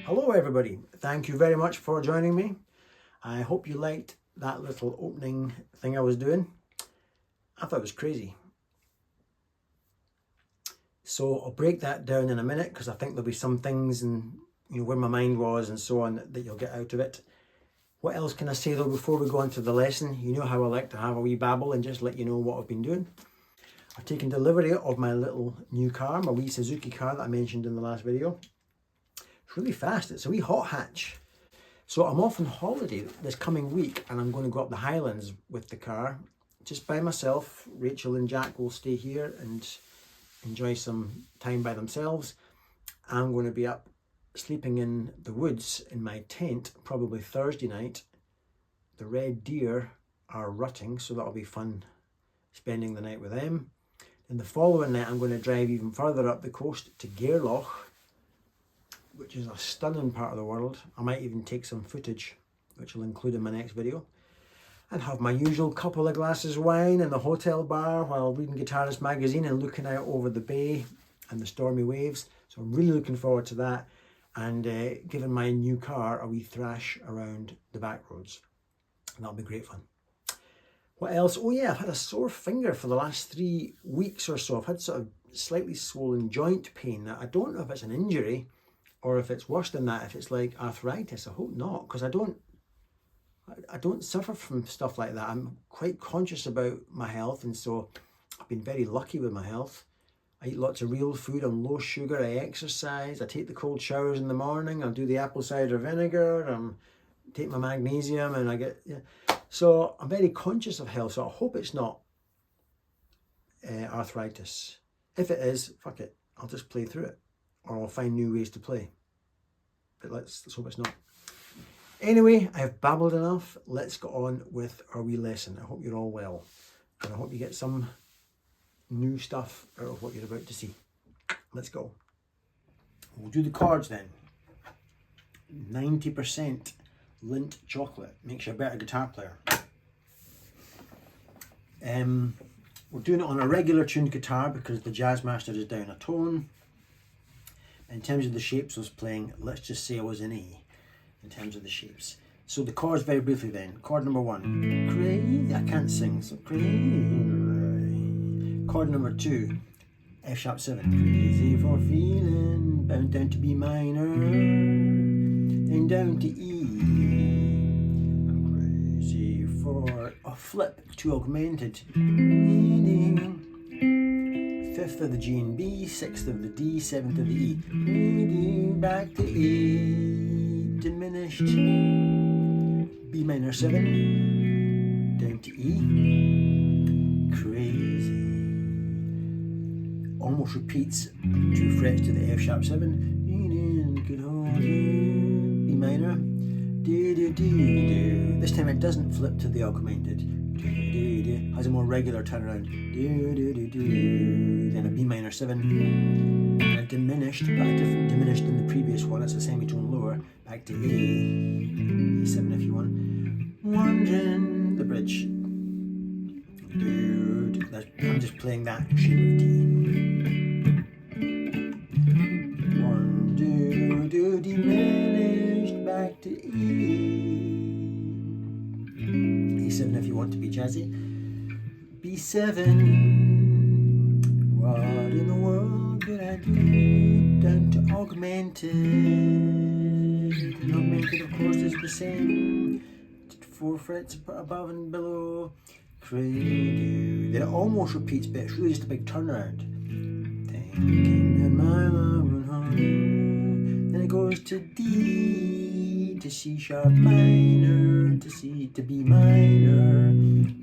Hello everybody, thank you very much for joining me. I hope you liked that little opening thing I was doing. I thought it was crazy. So I'll break that down in a minute because I think there'll be some things and where my mind was and so on that you'll get out of it. What else can I say though before we go on to the lesson? You know how I like to have a wee babble and just let you know what I've been doing. I've taken delivery of my little new car, my wee Suzuki car that I mentioned in the last video. It's really fast, it's a wee hot hatch. So I'm off on holiday this coming week and I'm going to go up the Highlands with the car, just by myself. Rachel and Jack will stay here and enjoy some time by themselves. I'm going to be up sleeping in the woods in my tent, probably Thursday night. The red deer are rutting, so that'll be fun spending the night with them. And the following night I'm going to drive even further up the coast to Gairloch, which is a stunning part of the world. I might even take some footage, which I'll include in my next video, and have my usual couple of glasses of wine in the hotel bar while reading Guitarist magazine and looking out over the bay and the stormy waves. So I'm really looking forward to that, and giving my new car a wee thrash around the back roads. And that'll be great fun. What else? Oh yeah, I've had a sore finger for the last 3 weeks or so. I've had sort of slightly swollen joint pain. I don't know if it's an injury or if it's worse than that, if it's like arthritis. I hope not, because I don't suffer from stuff like that. I'm quite conscious about my health, and so I've been very lucky with my health. I eat lots of real food, I'm low sugar, I exercise, I take the cold showers in the morning, I'll do the apple cider vinegar, take my magnesium, and I get, yeah. So I'm very conscious of health, so I hope it's not arthritis. If it is, fuck it, I'll just play through it, or I'll find new ways to play. But let's hope it's not. Anyway, I've babbled enough. Let's go on with our wee lesson. I hope you're all well, and I hope you get some new stuff out of what you're about to see. Let's go. We'll do the chords then. 90% Lindt chocolate makes you a better guitar player. We're doing it on a regular tuned guitar because the Jazzmaster is down a tone. In terms of the shapes I was playing, let's just say I was in E. in terms of the shapes. So the chords very briefly then. Chord number 1, crazy, I can't sing, so crazy. Chord number 2, F sharp 7, crazy for feeling, bound down to B minor, then down to E. I'm crazy for a flip to augmented, 5th of the G and B, 6th of the D, 7th of the E, back to A, diminished, B minor 7, down to E, crazy, almost repeats 2 frets to the F sharp 7, could hold you, B minor, do do do do. This time it doesn't flip to the augmented, do do do, has a more regular turnaround, do do do do, then a B minor 7, a diminished, but a different diminished than the previous one, it's a semitone lower, back to A7 if you want, wandering the bridge, dude, I'm just playing that shape of D, 1, 2, do, diminished, back to E7 if you want to be jazzy, B7, what in the world could I do, down to augmented, and augmented of course is the same, 4 frets above and below, crazy, then it almost repeats but it's really just a big turnaround, thinking that my love went home, then it goes to D, to C sharp minor, to C, to B minor,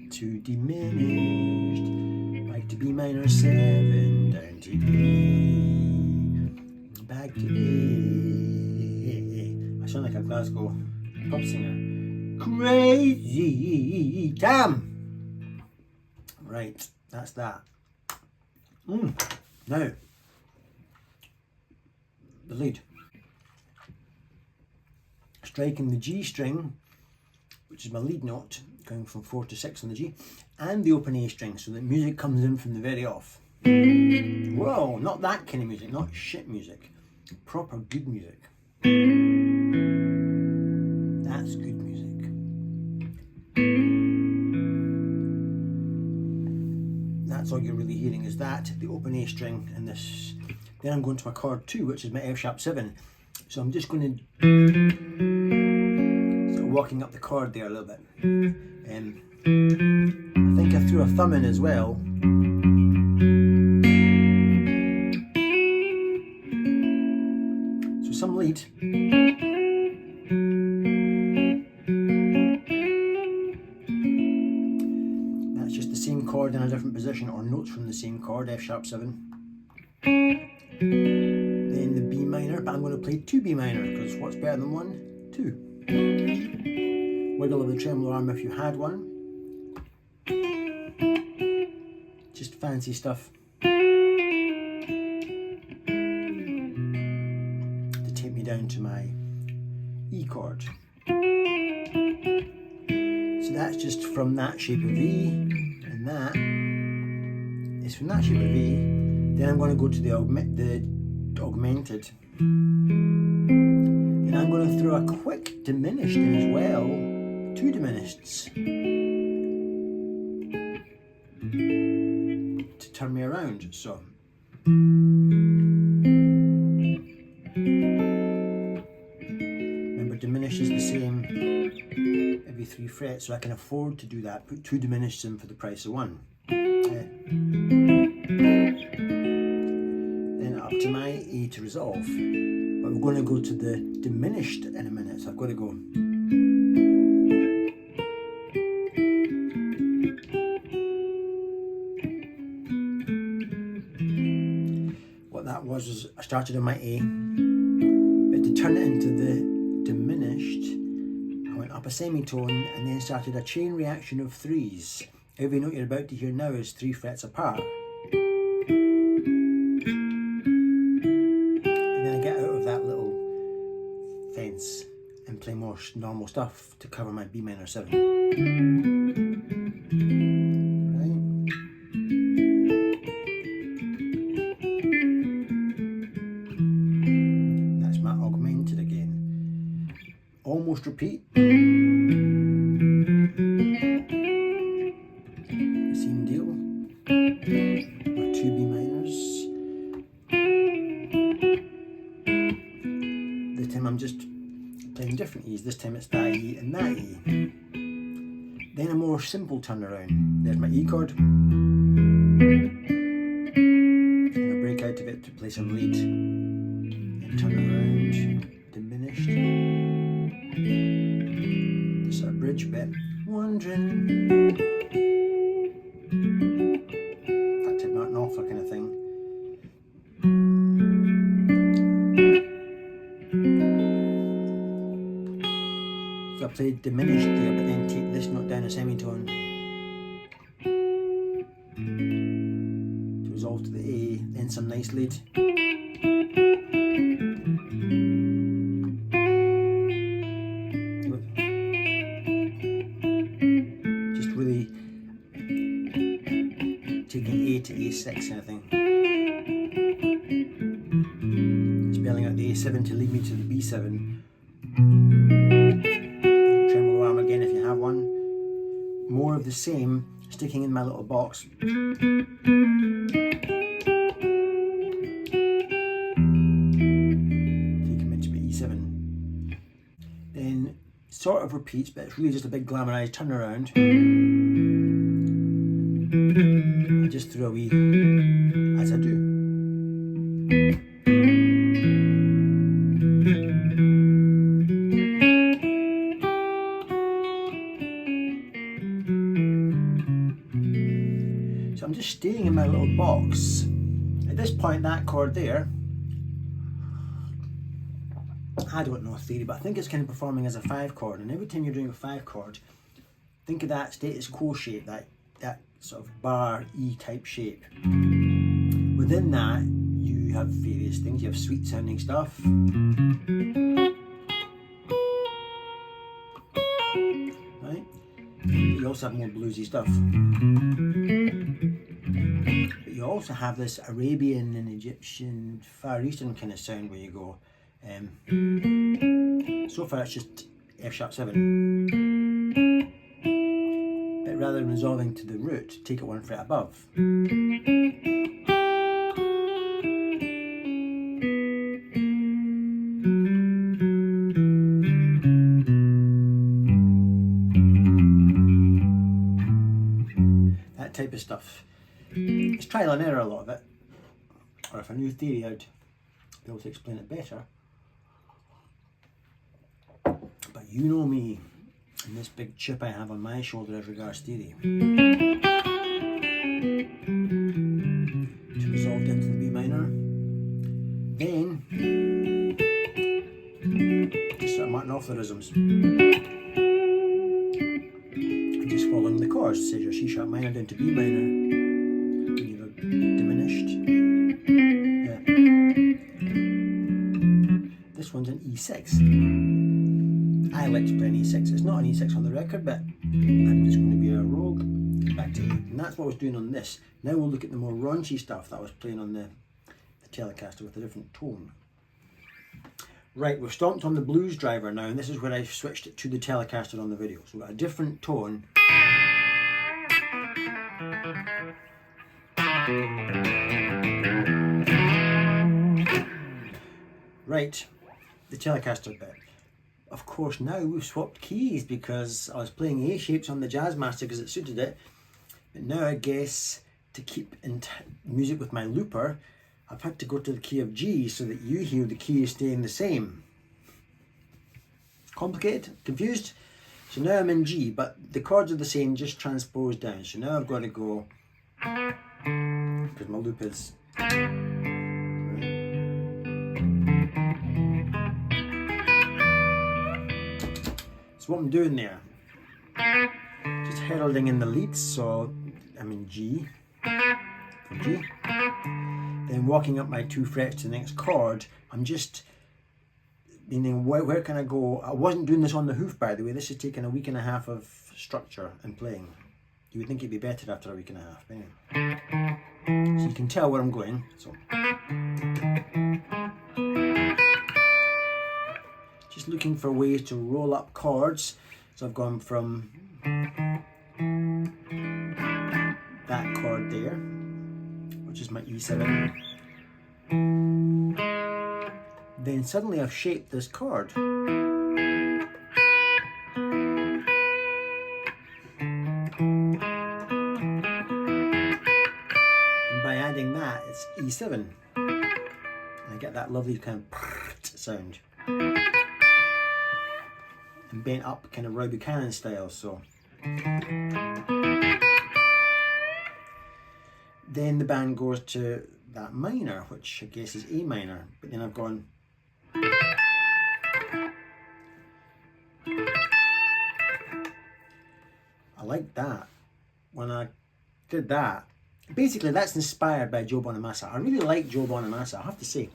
to diminished, back to B minor 7, down to E, back to A. I sound like a Glasgow pop singer. Crazy, damn! Right, that's that. Now, the lead. Striking the G string, which is my lead note, going from 4 to 6 on the G, and the open A string, so that music comes in from the very off. Whoa, not that kind of music, not shit music. Proper good music. That's good music. That's all you're really hearing is that, the open A string, and this. Then I'm going to my chord 2, which is my F sharp 7. So I'm just going to sort of walking up the chord there a little bit. I think I threw a thumb in as well. So some lead. That's just the same chord in a different position, or notes from the same chord, F sharp 7. Then the B minor, but I'm going to play 2 B minor, because what's better than 1? 2. Wiggle of the tremolo arm if you had one. Just fancy stuff. To take me down to my E chord. So that's just from that shape of E, and that is from that shape of E. Then I'm going to go to the augmented. Then I'm going to throw a quick diminished in as well, 2 diminished to turn me around. So remember, diminished is the same every 3 frets, so I can afford to do that. Put 2 diminished in for the price of 1. Up to my E to resolve, but we're going to go to the diminished in a minute, so I've got to go. What that was I started on my A, but to turn it into the diminished, I went up a semitone and then started a chain reaction of 3s. Every note you're about to hear now is 3 frets apart. And play more normal stuff to cover my B minor 7. Right. That's my augmented again. E. Then a more simple turnaround. There's my E chord. And I break out of it to play some lead. And turn around, diminished. This sort of bridge bit. Wondering. That tip Martin off kind of thing. So I played diminished there, but then take this note down a semitone to resolve to the A, then some nice lead. Just really taking A to A6 kind of thing. Spelling out the A7 to lead me to the B7. Again, if you have one, more of the same, sticking in my little box. Taking me to my E7. Then sort of repeats, but it's really just a big glamorized turnaround. I just throw a wee as I do. I'm just staying in my little box. At this point, that chord there, I don't know theory, but I think it's kind of performing as a 5 chord, and every time you're doing a 5 chord, think of that status quo shape, that sort of bar E type shape. Within that, you have various things. You have sweet sounding stuff. Right? But you also have more bluesy stuff. But you also have this Arabian and Egyptian, Far Eastern kind of sound where you go. So far it's just F sharp 7. But rather than resolving to the root, take it one fret above. That type of stuff. It's trial and error, a lot of it. Or if I knew theory, I'd be able to explain it better. But you know me, and this big chip I have on my shoulder as regards theory. It's resolved into the B minor. Then, just sort of marking off the rhythms. And just following the chords. Say your C sharp minor down to B minor. Diminished. Yeah. This one's an E6. I like to play an E6. It's not an E6 on the record, but I'm just going to be a rogue. Back to A. And that's what I was doing on this. Now we'll look at the more raunchy stuff that I was playing on the Telecaster with a different tone. Right, we've stomped on the blues driver now, and this is where I switched it to the Telecaster on the video. So we've got a different tone. Right, the Telecaster bit. Of course, now we've swapped keys because I was playing A shapes on the Jazzmaster because it suited it. But now I guess to keep in music with my looper, I've had to go to the key of G so that you hear the key is staying the same. Complicated? Confused? So now I'm in G, but the chords are the same, just transposed down. So now I've got to go, because my loop is. So what I'm doing there, just heralding in the leads, so I'm in G, from G, then walking up my 2 frets to the next chord. I'm just meaning where can I go? I wasn't doing this on the hoof, by the way. This is taking a week and a half of structure and playing. You would think it'd be better after a week and a half. Anyway. So you can tell where I'm going. So just looking for ways to roll up chords. So I've gone from that chord there, which is my E7. Then suddenly I've shaped this chord. E7. And I get that lovely kind of sound. And bent up kind of Roy Buchanan style, so. Then the band goes to that minor, which I guess is A minor, but then I've gone. I like that. When I did that, basically that's inspired by Joe Bonamassa. I really like Joe Bonamassa, I have to say.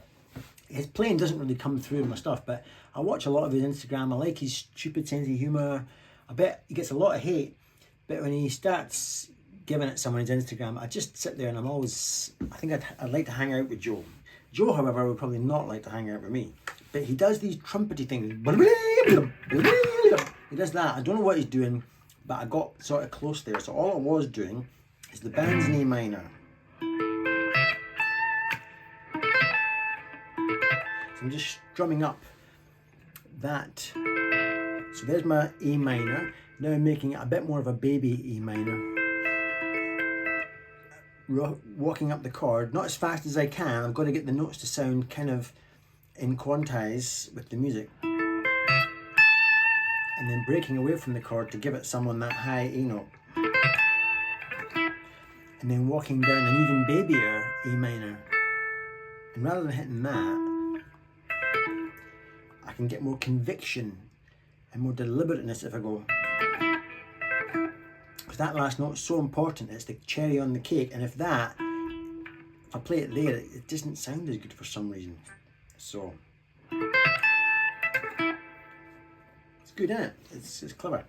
His playing doesn't really come through in my stuff, but I watch a lot of his Instagram. I like his stupid sense of humour. I bet he gets a lot of hate, but when he starts giving it someone's Instagram, I just sit there and I'm always, I think I'd like to hang out with Joe. Joe, however, would probably not like to hang out with me. But he does these trumpety things. He does that. I don't know what he's doing, but I got sort of close there. So all I was doing is the band's in A minor. So I'm just strumming up that. So there's my A minor. Now I'm making it a bit more of a baby A minor. Walking up the chord, not as fast as I can. I've got to get the notes to sound kind of in quantize with the music. And then breaking away from the chord to give it someone that high A note. And then walking down an even babier A minor. And rather than hitting that, I can get more conviction and more deliberateness if I go. Because that last note is so important, it's the cherry on the cake, and if I play it there, it doesn't sound as good for some reason. So, it's good, isn't it? It's clever.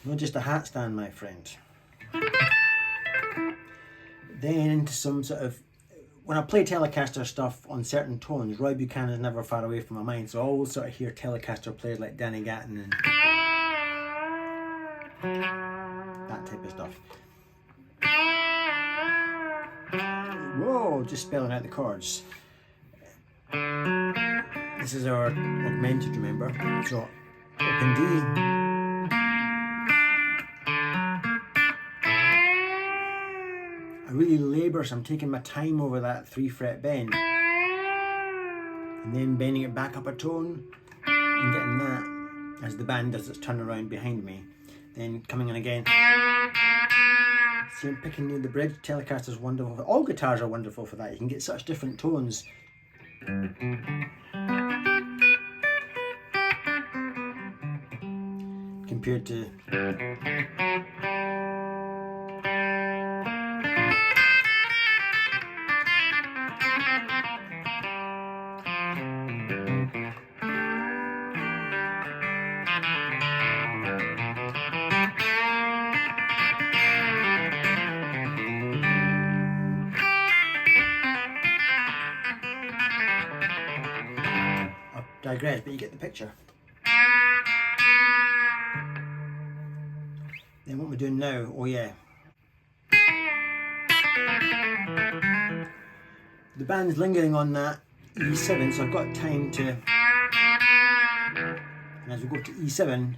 Not just a hat stand, my friend. Then into some sort of, when I play Telecaster stuff on certain tones, Roy Buchanan is never far away from my mind, so I always sort of hear Telecaster players like Danny Gatton and that type of stuff. Whoa, just spelling out the chords. This is our augmented, remember? So, open D. I really labour, so I'm taking my time over that 3-fret bend. And then bending it back up a tone and getting that as the band does its turnaround behind me. Then coming in again. See, I'm picking near the bridge. Telecaster's wonderful. All guitars are wonderful for that. You can get such different tones. Compared to digress, but you get the picture. Then what we're doing now, oh yeah. The band's lingering on that E7, so I've got time to, and as we go to E7,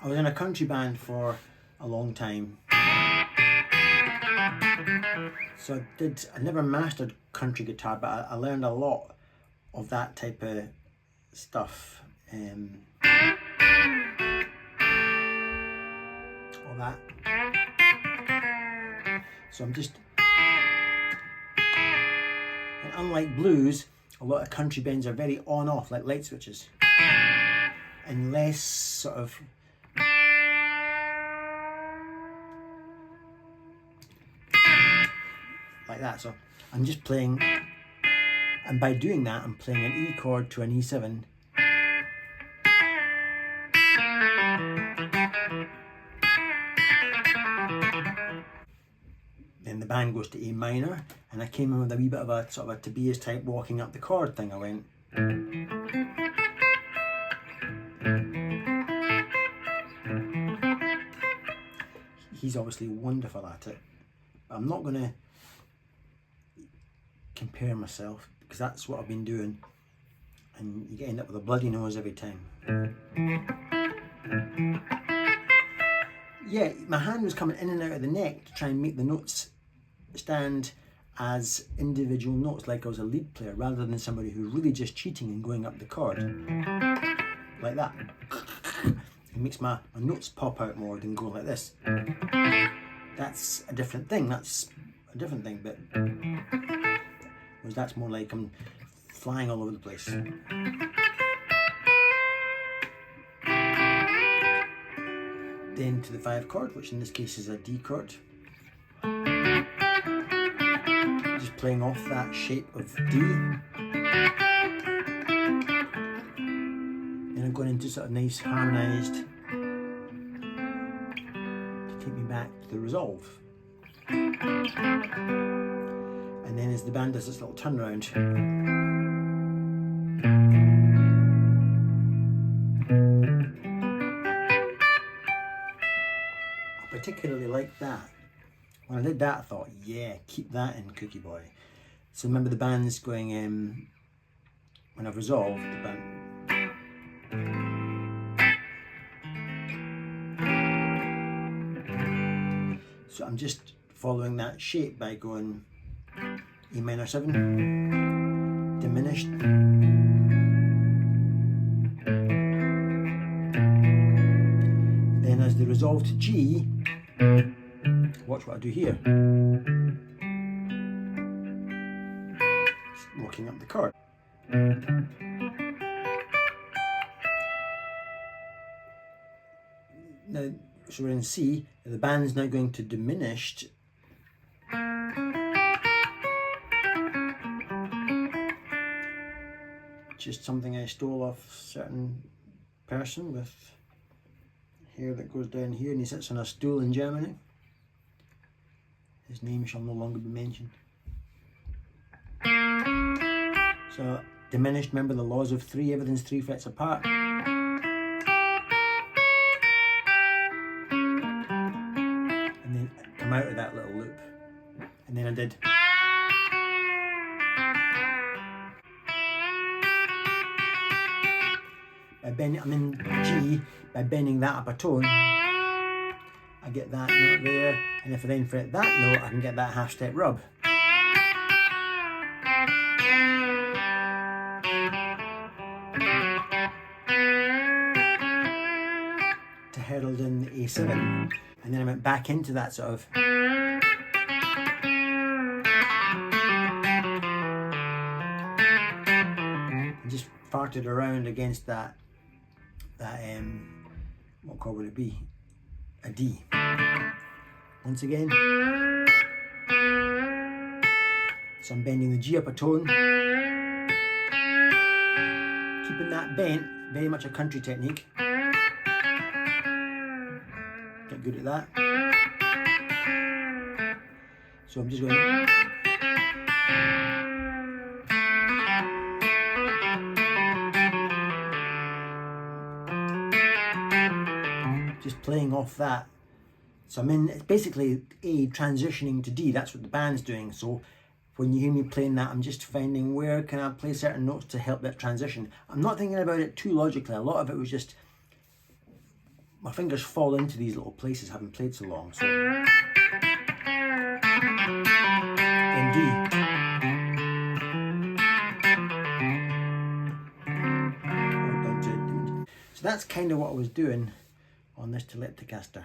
I was in a country band for a long time. So I never mastered country guitar, but I learned a lot of that type of stuff. All that. So I'm just, and unlike blues, a lot of country bends are very on-off, like light switches, and less sort of like that. So I'm just playing, and by doing that I'm playing an E chord to an E7. Then the band goes to A minor, and I came in with a wee bit of a sort of a Tobias type walking up the chord thing. I went. He's obviously wonderful at it. But I'm not going to compare myself, because that's what I've been doing, and you end up with a bloody nose every time. yeah, my hand was coming in and out of the neck to try and make the notes stand as individual notes, like I was a lead player, rather than somebody who's really just cheating and going up the chord like that. It makes my notes pop out more than go like this. That's a different thing. But whereas that's more like I'm flying all over the place. Then to the 5 chord, which in this case is a D chord. Just playing off that shape of D. Then I'm going into sort of nice harmonised to take me back to the resolve. And then as the band does this little turnaround, I particularly like that. When I did that, I thought, yeah, keep that in, Cookie Boy. So remember the band's going, when I've resolved the band. So I'm just following that shape by going E minor 7, diminished, then as the resolve to G, watch what I do here. Just walking up the chord. Now, so we're in C, the band's now going to diminished. Just something I stole off a certain person with hair that goes down here, and he sits on a stool in Germany. His name shall no longer be mentioned. So diminished, remember the laws of 3, everything's 3 frets apart. And then come out of that little loop. And then I did. By bending, I'm in G, by bending that up a tone, I get that note there, and if I then fret that note, I can get that half step rub. To herald in the A7, and then I went back into that sort of. And just farted around against that, what chord would it be? A D. Once again. So I'm bending the G up a tone. Keeping that bent, very much a country technique. Get good at that. So I'm just going. Just playing off that. So I'm in, it's basically A transitioning to D, that's what the band's doing. So when you hear me playing that, I'm just finding where can I play certain notes to help that transition. I'm not thinking about it too logically. A lot of it was just, my fingers fall into these little places having played so long. So then D. So that's kind of what I was doing on this Telecaster.